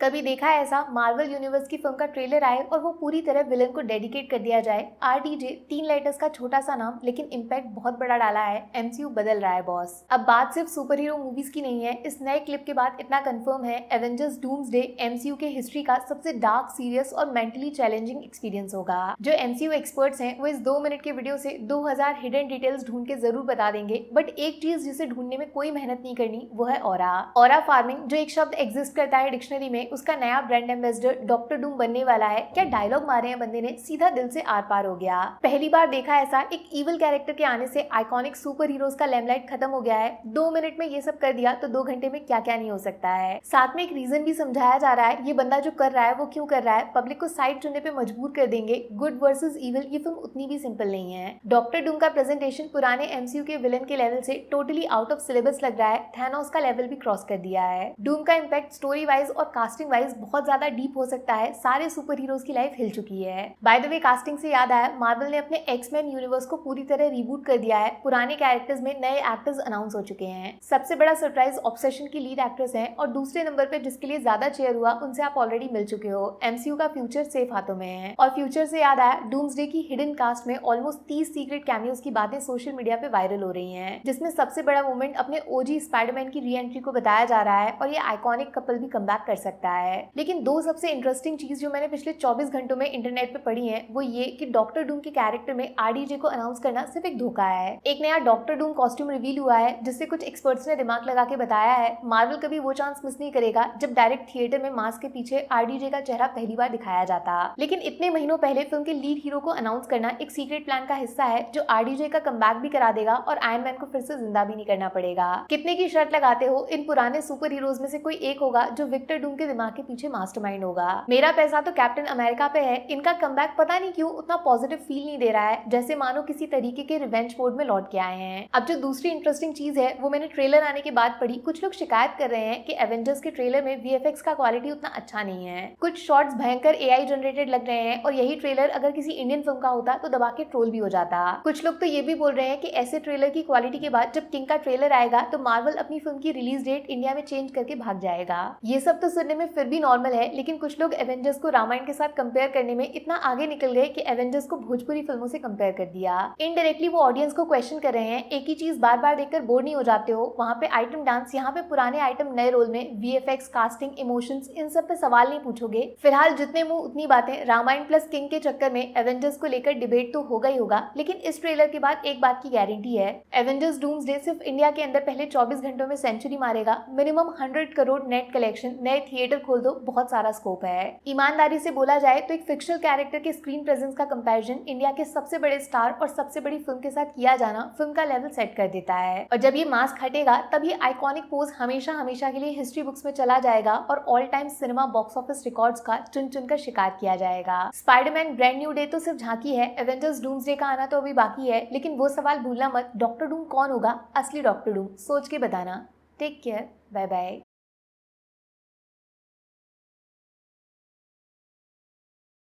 कभी देखा है ऐसा मार्वल यूनिवर्स की फिल्म का ट्रेलर आए और वो पूरी तरह विलन को डेडिकेट कर दिया जाए। RDJ 3 लेटर्स का छोटा सा नाम लेकिन इम्पैक्ट बहुत बड़ा डाला है। MCU बदल रहा है बॉस। अब बात सिर्फ सुपर हीरो मूवीज की नहीं है। इस नए क्लिप के बाद इतना कंफर्म है एवेंजर्स डूम्सडे MCU के हिस्ट्री का सबसे डार्क, सीरियस और मेंटली चैलेंजिंग एक्सपीरियंस होगा। जो MCU एक्सपर्ट्स हैं वो इस 2 मिनट के वीडियो से 2000 हिडन डिटेल्स ढूंढ के जरूर बता देंगे, बट एक चीज जिसे ढूंढने में कोई मेहनत नहीं करनी वो है ऑरा फार्मिंग। जो एक शब्द एग्जिस्ट करता है डिक्शनरी में, उसका नया ब्रांड एम्बेसडर डॉक्टर डूम बनने वाला है। क्या डायलॉग मारे हैं बंदे ने, सीधा दिल से आर पार हो गया। पहली बार देखा ऐसा एक इविल कैरेक्टर के आने से आइकॉनिक सुपर हीरोज का लेमलाइट खत्म हो गया है। 2 मिनट में ये सब कर दिया तो 2 घंटे में क्या क्या नहीं हो सकता है। साथ में एक रीजन भी समझाया जा रहा है, ये बंदा जो कर रहा है वो क्यों कर रहा है। पब्लिक को साइड चुनने पे मजबूर कर देंगे। गुड वर्सेस इविल ये फिल्म उतनी भी सिंपल नहीं है। डॉक्टर डूम का प्रेजेंटेशन पुराने MCU के विलन के लेवल से टोटली आउट ऑफ सिलेबस लग रहा है। थैनोस का लेवल भी क्रॉस कर दिया है। डूम का इम्पैक्ट स्टोरी वाइज और कास्टिंग वाइज बहुत ज्यादा डीप हो सकता है। सारे सुपर हीरोज की लाइफ हिल चुकी है। बाय द वे, कास्टिंग से याद आया, मार्वल ने अपने एक्समैन यूनिवर्स को पूरी तरह रिबूट कर दिया है। पुराने कैरेक्टर्स में नए एक्टर्स अनाउंस हो चुके हैं। सबसे बड़ा सरप्राइज ऑब्सेशन की लीड एक्ट्रेस है और दूसरे नंबर पे जिसके लिए ज्यादा चेयर हुआ उनसे आप ऑलरेडी मिल चुके हो। MCU का फ्यूचर सेफ हाथों में है। और फ्यूचर से याद आया, डूम्सडे की हिडन कास्ट में ऑलमोस्ट 30 सीक्रेट कैमियोज की बातें सोशल मीडिया पे वायरल हो रही हैं, जिसमें सबसे बड़ा मोमेंट अपने OG स्पाइडरमैन की री एंट्री को बताया जा रहा है और ये आइकॉनिक कपल भी कमबैक कर सकता है। लेकिन 2 सबसे इंटरेस्टिंग चीज जो मैंने पिछले 24 घंटों में इंटरनेट पे पढ़ी है वो ये कि डॉक्टर डूम के कैरेक्टर में RDJ को अनाउंस करना सिर्फ एक धोखा है। एक नया डॉक्टर डूम कॉस्ट्यूम रिवील हुआ है जिससे कुछ एक्सपर्ट्स ने दिमाग लगा के बताया है मार्वल कभी वो चांस मिस नहीं करेगा जब डायरेक्ट थिएटर में मास्क के पीछे RDJ का चेहरा पहली बार दिखाया जाता। लेकिन इतने महीनों पहले फिल्म के लीड हीरो को अनाउंस करना एक सीक्रेट प्लान का हिस्सा है जो RDJ का कमबैक भी करा देगा और आयरन मैन को फिर से जिंदा भी नहीं करना पड़ेगा। कितने की शर्त लगाते हो इन पुराने सुपर हीरोज में से कोई एक होगा जो विक्टर डूम के दिमाग के पीछे मास्टरमाइंड होगा। मेरा पैसा तो कैप्टन अमेरिका पे है। इनका कमबैक पता नहीं क्यों उतना पॉजिटिव फील नहीं दे रहा है, जैसे मानो किसी तरीके के रिवेंज मोड में लौट के आए हैं। अब जो दूसरी इंटरेस्टिंग चीज है वो मैंने ट्रेलर आने के बाद पढ़ी। कुछ लोग शिकायत कर रहे हैं कि एवेंजर्स के ट्रेलर में VFX का क्वालिटी उतना अच्छा नहीं है। कुछ शॉट्स भयंकर AI जनरेटेड लग रहे हैं और यही ट्रेलर अगर किसी इंडियन फिल्म का होता तो दबा के ट्रोल भी हो जाता। कुछ लोग तो ये भी बोल रहे हैं कि ऐसे ट्रेलर की क्वालिटी के बाद जब किंग का ट्रेलर आएगा तो मार्वल अपनी फिल्म की रिलीज डेट इंडिया में चेंज करके भाग जाएगा। ये सब तो सुनने में फिर भी नॉर्मल है, लेकिन कुछ लोग एवेंजर्स को रामायण के साथ कंपेयर करने में इतना आगे निकल गए कि एवेंजर्स को भोजपुरी फिल्मों से कंपेयर कर दिया। इनडायरेक्टली वो ऑडियंस को क्वेश्चन कर रहे हैं, एक ही चीज बार बार देखकर बोर नहीं हो जाते हो? वहाँ पे आइटम डांस, यहाँ पे पुराने आइटम नए रोल में, VFX, कास्टिंग, इमोशंस, इन सब पे सवाल नहीं पूछोगे? फिलहाल जितने मुंह उतनी बातें। रामायण प्लस किंग के चक्कर में एवेंजर्स को लेकर डिबेट तो होगा ही होगा, लेकिन इस ट्रेलर के बाद एक बात की गारंटी है, एवेंजर्स डूम्सडे सिर्फ इंडिया के अंदर पहले 24 घंटों में सेंचुरी मारेगा। मिनिमम 100 करोड़ नेट कलेक्शन, नए थिएटर खोल दो, बहुत सारा स्कोप है। ईमानदारी से बोला जाए तो एक फिक्शनल कैरेक्टर के स्क्रीन प्रेजेंस का कंपैरिजन इंडिया के सबसे बड़े स्टार और सबसे बड़ी फिल्म के साथ किया जाना फिल्म का लेवल सेट कर देता है। और जब ये मास्क हटेगा तब ये आइकॉनिक पोज हमेशा हमेशा के लिए हिस्ट्री बुक्स में चला जाएगा और all time cinema box office records का चुन चुन कर शिकार किया जाएगा। स्पाइडरमैन ब्रांड न्यू डे तो सिर्फ झांकी है, एवेंजर्स डूम्सडे का आना तो अभी बाकी है। लेकिन वो सवाल भूलना मत, डॉक्टर डूम कौन होगा असली डॉक्टर डूम? सोच के बताना। Take care, bye bye.